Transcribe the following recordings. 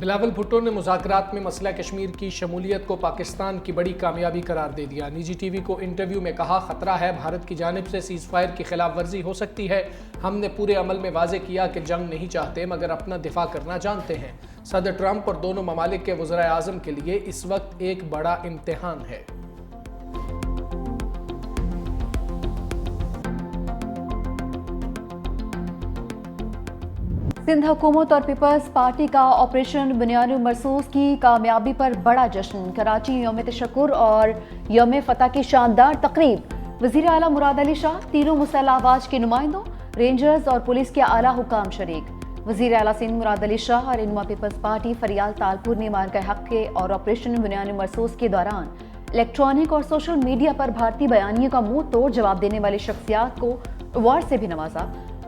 بلاول بھٹو نے مذاکرات میں مسئلہ کشمیر کی شمولیت کو پاکستان کی بڑی کامیابی قرار دے دیا۔ نجی ٹی وی کو انٹرویو میں کہا، خطرہ ہے بھارت کی جانب سے سیز فائر کی خلاف ورزی ہو سکتی ہے۔ ہم نے پورے عمل میں واضح کیا کہ جنگ نہیں چاہتے مگر اپنا دفاع کرنا جانتے ہیں۔ صدر ٹرمپ اور دونوں ممالک کے وزرائے اعظم کے لیے اس وقت ایک بڑا امتحان ہے۔ سندھ حکومت اور پیپلز پارٹی کا آپریشن بنیاد مرصوص کی کامیابی پر بڑا جشن۔ کراچی یوم تشکر اور یوم فتح کی شاندار تقریب۔ وزیر اعلیٰ مراد علی شاہ، تینوں مسلح افواج کے نمائندوں، رینجرز اور پولیس کے اعلیٰ حکام شریک۔ وزیر اعلیٰ سندھ مراد علی شاہ اور رہنما پیپلز پارٹی فریال تالپور نے مارکہ حق کے اور آپریشن بنیاد مرصوص کے دوران الیکٹرانک اور سوشل میڈیا پر بھارتی بیانیوں کا منہ توڑ جواب دینے والی شخصیات کو ایوارڈ سے بھی نوازا۔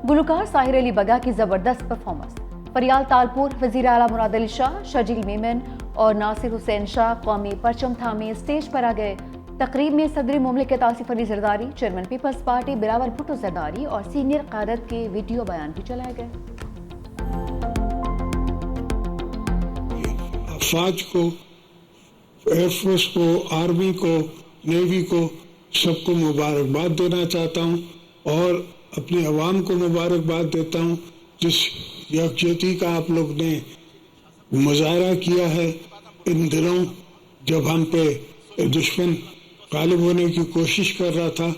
گلوکار ساحر علی بگا کی زبردست پرفارمنس۔ فریال تالپور، وزیر اعلیٰ مراد علی شاہ، شجیل میمن اور ناصر حسین شاہ قومی پرچم تھامے اسٹیج پر آ گئے۔ تقریب میں صدر مملکت آصف علی زرداری، چیئرمین پیپلز پارٹی بلاول بھٹو زرداری اور سینئر قیادت کے ویڈیو بیان بھی چلائے گئے۔ افواج کو، ایئر فورس کو، آرمی کو، نیوی کو، سب کو مبارکباد دینا چاہتا ہوں اور اپنے عوام کو مبارکباد دیتا ہوں جس یکجہتی کا آپ لوگ نے مظاہرہ کیا ہے ان دنوں جب ہم پہ دشمن غالب ہونے کی کوشش کر رہا تھا۔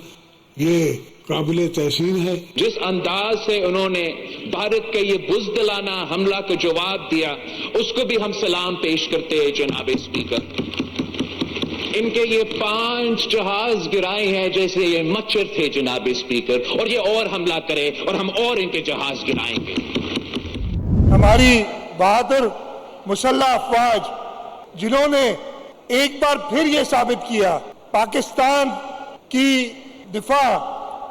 یہ قابل تحسین ہے۔ جس انداز سے انہوں نے بھارت کے یہ بزدلانہ حملہ کو جواب دیا، اس کو بھی ہم سلام پیش کرتے ہیں جناب اسپیکر۔ ان کے یہ 5 جہاز گرائے ہیں جیسے یہ مچھر تھے جناب اسپیکر، اور یہ اور حملہ کرے اور ہم اور ان کے جہاز گرائیں گے۔ ہماری بہادر مسلح افواج جنہوں نے ایک بار پھر یہ ثابت کیا پاکستان کی دفاع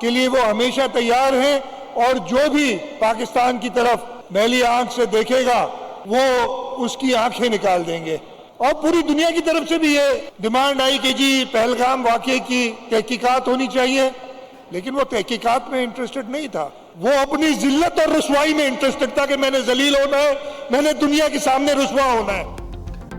کے لیے وہ ہمیشہ تیار ہیں، اور جو بھی پاکستان کی طرف میلی آنکھ سے دیکھے گا وہ اس کی آنکھیں نکال دیں گے۔ اور پوری دنیا کی طرف سے بھی یہ ڈیمانڈ آئی کہ جی پہلگام واقعے کی تحقیقات ہونی چاہیے، لیکن وہ تحقیقات میں انٹرسٹڈ نہیں تھا، وہ اپنی ذلت اور رسوائی میں انٹرسٹڈ تھا کہ میں نے ذلیل ہونا ہے، میں نے دنیا کے سامنے رسوا ہونا ہے۔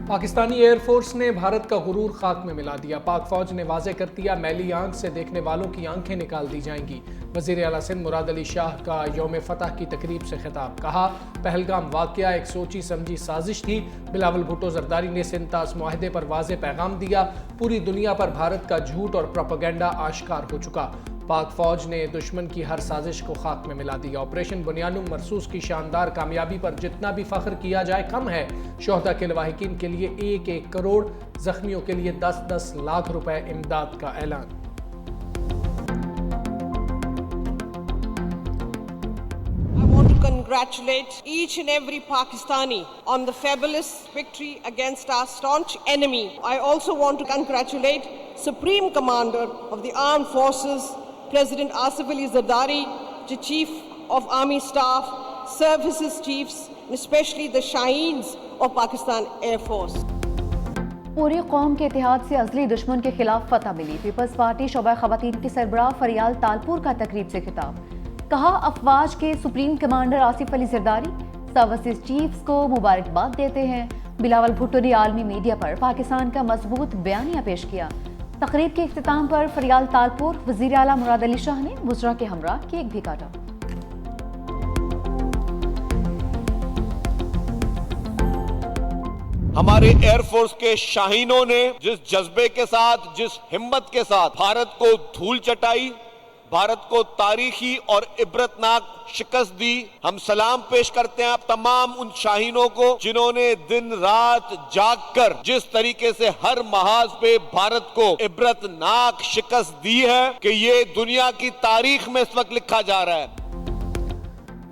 پاکستانی ایئر فورس نے بھارت کا غرور خاک میں ملا دیا۔ پاک فوج نے واضح کر دیا، میلی آنکھ سے دیکھنے والوں کی آنکھیں نکال دی جائیں گی۔ وزیر اعلیٰ سندھ مراد علی شاہ کا یوم فتح کی تقریب سے خطاب، کہا پہلگام واقعہ ایک سوچی سمجھی سازش تھی۔ بلاول بھٹو زرداری نے سندھ طاس معاہدے پر واضح پیغام دیا، پوری دنیا پر بھارت کا جھوٹ اور پروپیگنڈا آشکار ہو چکا۔ پاک فوج نے دشمن کی ہر سازش کو خاک میں ملا دیا۔ آپریشن بنیاد مرصوص کی شاندار کامیابی پر جتنا بھی فخر کیا جائے کم ہے۔ شہداء کے لواحقین کے لیے 1-1 کروڑ، زخمیوں کے لیے 10-10 لاکھ روپے امداد کا اعلان۔ I want to congratulate each and every Pakistani on the fabulous victory against our staunch enemy. I also want to congratulate Supreme Commander of the Armed Forces, President Asif Ali Zardari, the Chief of Army Staff, Services Chiefs, and especially the Shaheens of Pakistan Air Force. پوری قوم کے اتحاد سے ازلی دشمن کے خلاف فتح ملی۔ پیپلز پارٹی شعبہ خواتین کی سربراہ فریال تالپور کا تقریب سے خطاب، کہا افواج کے supreme commander Asif Ali Zardari services chiefs کو مبارکباد دیتے ہیں۔ بلاول بھٹو نے عالمی میڈیا پر پاکستان کا مضبوط بیانیہ پیش کیا۔ تقریب کے اختتام پر فریال تالپور، وزیر اعلیٰ مراد علی شاہ نے وزراء کے ہمراہ کیک بھی کاٹا۔ ہمارے ایئر فورس کے شاہینوں نے جس جذبے کے ساتھ، جس ہمت کے ساتھ بھارت کو دھول چٹائی، بھارت کو تاریخی اور عبرتناک شکست دی، ہم سلام پیش کرتے ہیں تمام ان شاہینوں کو جنہوں نے دن رات جاگ کر جس طریقے سے ہر محاذ پہ بھارت کو عبرتناک شکست دی ہے کہ یہ دنیا کی تاریخ میں اس وقت لکھا جا رہا ہے۔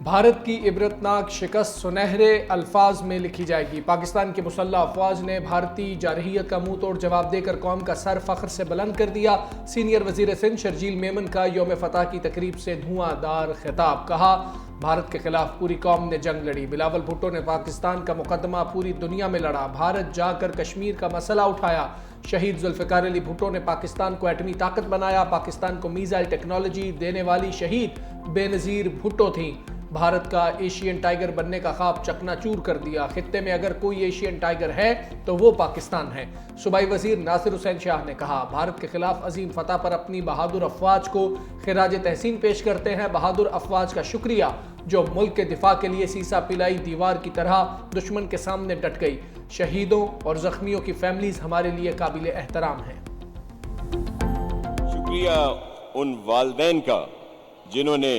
بھارت کی عبرتناک شکست سنہرے الفاظ میں لکھی جائے گی۔ پاکستان کی مسلح افواج نے بھارتی جارحیت کا منہ توڑ جواب دے کر قوم کا سر فخر سے بلند کر دیا۔ سینئر وزیر سندھ شرجیل میمن کا یوم فتح کی تقریب سے دھواں دار خطاب، کہا بھارت کے خلاف پوری قوم نے جنگ لڑی۔ بلاول بھٹو نے پاکستان کا مقدمہ پوری دنیا میں لڑا، بھارت جا کر کشمیر کا مسئلہ اٹھایا۔ شہید ذوالفقار علی بھٹو نے پاکستان کو ایٹمی طاقت بنایا، پاکستان کو میزائل ٹیکنالوجی دینے والی شہید بے نظیر بھٹو تھیں۔ بھارت کا ایشین ٹائگر بننے کا خواب چکنا چور کر دیا، خطے میں اگر کوئی ایشین ٹائگر ہے تو وہ پاکستان ہے۔ صوبائی وزیر ناصر حسین شاہ نے کہا، بھارت کے خلاف عظیم فتح پر اپنی بہادر افواج کو خراج تحسین پیش کرتے ہیں۔ بہادر افواج کا شکریہ جو ملک کے دفاع کے لیے سیسا پلائی دیوار کی طرح دشمن کے سامنے ڈٹ گئی۔ شہیدوں اور زخمیوں کی فیملیز ہمارے لیے قابل احترام ہیں۔ شکریہ ان والدین کا جنہوں نے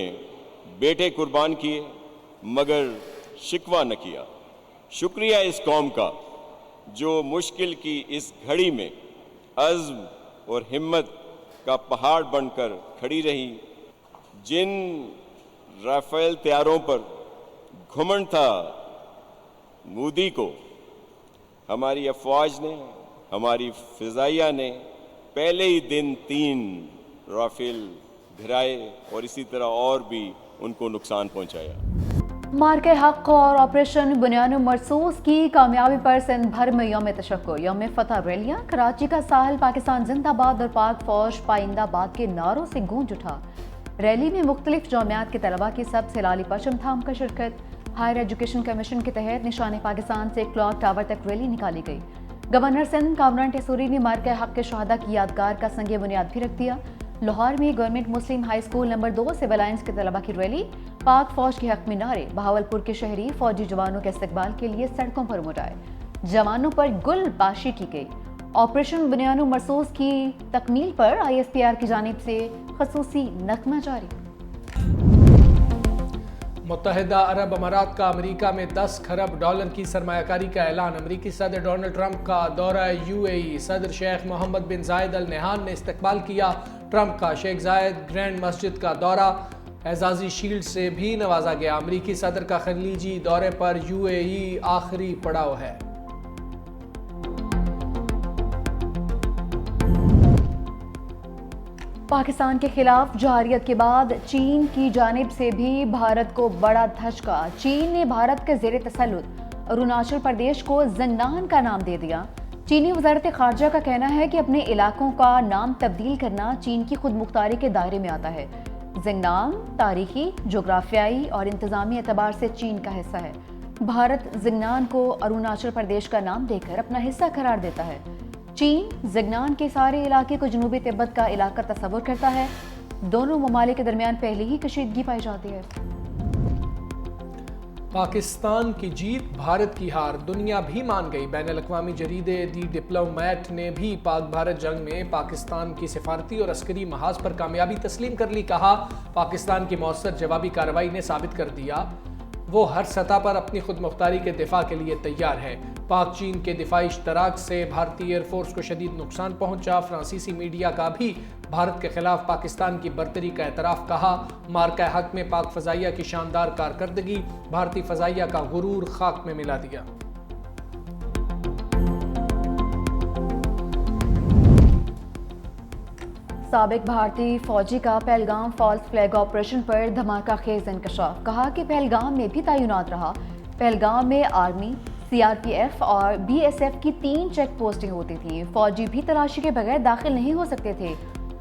بیٹے قربان کیے مگر شکوہ نہ کیا۔ شکریہ اس قوم کا جو مشکل کی اس گھڑی میں عزم اور ہمت کا پہاڑ بن کر کھڑی رہی۔ جن رافیل طیاروں پر گھمنڈ تھا مودی کو، ہماری افواج نے، ہماری فضائیہ نے پہلے ہی دن 3 رافیل گھرائے اور اسی طرح اور بھی ان کو نقصان پہنچایا۔ مارکہ حق اور آپریشن بنیان مرصوص کی کامیابی پر سندھ بھر میں یوم تشکر، یوم فتح ریلیاں، کراچی کا ساحل پاکستان زندہ باد اور پاک فوج پائندہ باد کے نعروں سے گونج اٹھا۔ ریلی میں مختلف جامعات کے طلباء کی سب سے لالی پرچم تھام کر شرکت۔ ہائر ایجوکیشن کمیشن کے تحت نشان پاکستان سے کلاک ٹاور تک ریلی نکالی گئی۔ گورنر سندھ کامران ٹیسوری نے مارکہ حق کے شہداء کی یادگار کا سنگ بنیاد بھی رکھ دیا۔ لاہور میں government Muslim high school number 2 Civil Lines کے طلباء کی ریلی، پاک فوج کے حق میں نعرے، بہاولپور کے شہری فوجی جوانوں کے استقبال کے لیے سڑکوں پر امڈ آئے، جوانوں پر گل باشی کی گئی۔ آپریشن بنیان مرصوص کی تکمیل پر ISPR کی جانب سے خصوصی نغمہ جاری۔ متحدہ عرب امارات کا امریکہ میں 10 کھرب ڈالر کی سرمایہ کاری کا اعلان۔ امریکی صدر ڈونلڈ ٹرمپ کا دورہ UAE، صدر شیخ محمد بن زائد ال نہیان نے استقبال کیا۔ ٹرمپ کا شیخ زائد گرینڈ مسجد کا دورہ، اعزازی شیلڈ سے بھی نوازا گیا۔ امریکی صدر کا خلیجی دورے پر UAE آخری پڑاؤ ہے۔ پاکستان کے خلاف جارحیت کے بعد چین کی جانب سے بھی بھارت کو بڑا دھچکا۔ چین نے بھارت کے زیر تسلط اروناچل پردیش کو زنگنان کا نام دے دیا۔ چینی وزارت خارجہ کا کہنا ہے کہ اپنے علاقوں کا نام تبدیل کرنا چین کی خود مختاری کے دائرے میں آتا ہے۔ زنگنان تاریخی، جغرافیائی اور انتظامی اعتبار سے چین کا حصہ ہے۔ بھارت زنگنان کو اروناچل پردیش کا نام دے کر اپنا حصہ قرار دیتا ہے۔ چین زنگنان کے سارے علاقے کو جنوبی تبت کا علاقہ تصور کرتا ہے۔ دونوں ممالک کے درمیان پہلے ہی کشیدگی پائی جاتی ہے۔ پاکستان کی جیت، بھارت کی ہار، دنیا بھی مان گئی۔ بین الاقوامی جریدے دی ڈپلومیٹ نے بھی پاک بھارت جنگ میں پاکستان کی سفارتی اور عسکری محاذ پر کامیابی تسلیم کر لی۔ کہا، پاکستان کی مؤثر جوابی کارروائی نے ثابت کر دیا وہ ہر سطح پر اپنی خود مختاری کے دفاع کے لیے تیار ہے۔ پاک چین کے دفاعی اشتراک سے بھارتی ایئر فورس کو شدید نقصان پہنچا۔ فرانسیسی میڈیا کا بھی بھارت کے خلاف پاکستان کی برتری کا اعتراف۔ کہا، مارکہ حق میں پاک فضائیہ کی شاندار کارکردگی بھارتی فضائیہ کا غرور خاک میں ملا دیا۔ سابق بھارتی فوجی کا پہلگام فالس فلیگ آپریشن پر دھماکہ خیز انکشاف۔ کہا کہ پہلگام میں بھی تعینات رہا۔ پہلگام میں آرمی، CRPF اور BSF کی 3 چیک پوسٹیں ہوتی تھیں۔ فوجی بھی تلاشی کے بغیر داخل نہیں ہو سکتے تھے۔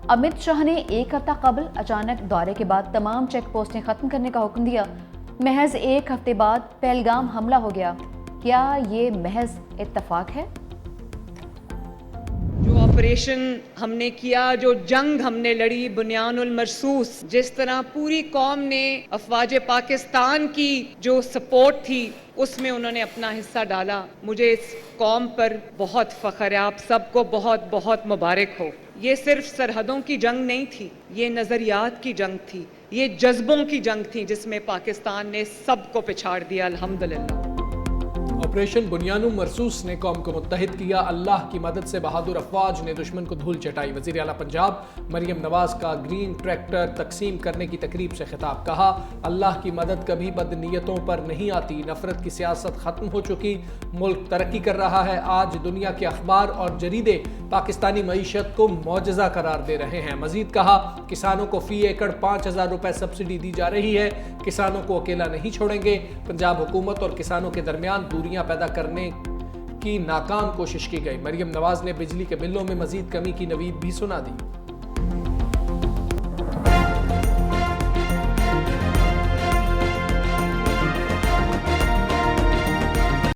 امت شاہ نے 1 ہفتہ قبل اچانک دورے کے بعد تمام چیک پوسٹیں ختم کرنے کا حکم دیا۔ محض 1 ہفتے بعد پہلگام حملہ ہو گیا۔ کیا یہ محض اتفاق ہے؟ جو آپریشن ہم نے کیا، جو جنگ ہم نے لڑی بنیان المرصوص، جس طرح پوری قوم نے افواج پاکستان کی جو سپورٹ تھی اس میں انہوں نے اپنا حصہ ڈالا، مجھے اس قوم پر بہت فخر ہے۔ آپ سب کو بہت بہت مبارک ہو۔ یہ صرف سرحدوں کی جنگ نہیں تھی، یہ نظریات کی جنگ تھی، یہ جذبوں کی جنگ تھی جس میں پاکستان نے سب کو پچھاڑ دیا، الحمدللہ۔ آپریشن بنیان مرصوص نے قوم کو متحد کیا۔ اللہ کی مدد سے بہادر افواج نے دشمن کو دھول چٹائی۔ وزیر اعلیٰ پنجاب مریم نواز کا گرین ٹریکٹر تقسیم کرنے کی تقریب سے خطاب۔ کہا، اللہ کی مدد کبھی بد نیتوں پر نہیں آتی۔ نفرت کی سیاست ختم ہو چکی، ملک ترقی کر رہا ہے۔ آج دنیا کے اخبار اور جریدے پاکستانی معیشت کو معجزہ قرار دے رہے ہیں۔ مزید کہا، کسانوں کو فی ایکڑ 5,000 روپے سبسڈی دی جا رہی ہے۔ کسانوں کو اکیلا نہیں چھوڑیں گے۔ پنجاب حکومت اور کسانوں کے درمیان دوریاں پیدا کرنے کی ناکام کوشش کی گئی۔ مریم نواز نے بجلی کے بلوں میں مزید کمی کی نوید بھی سنا دی۔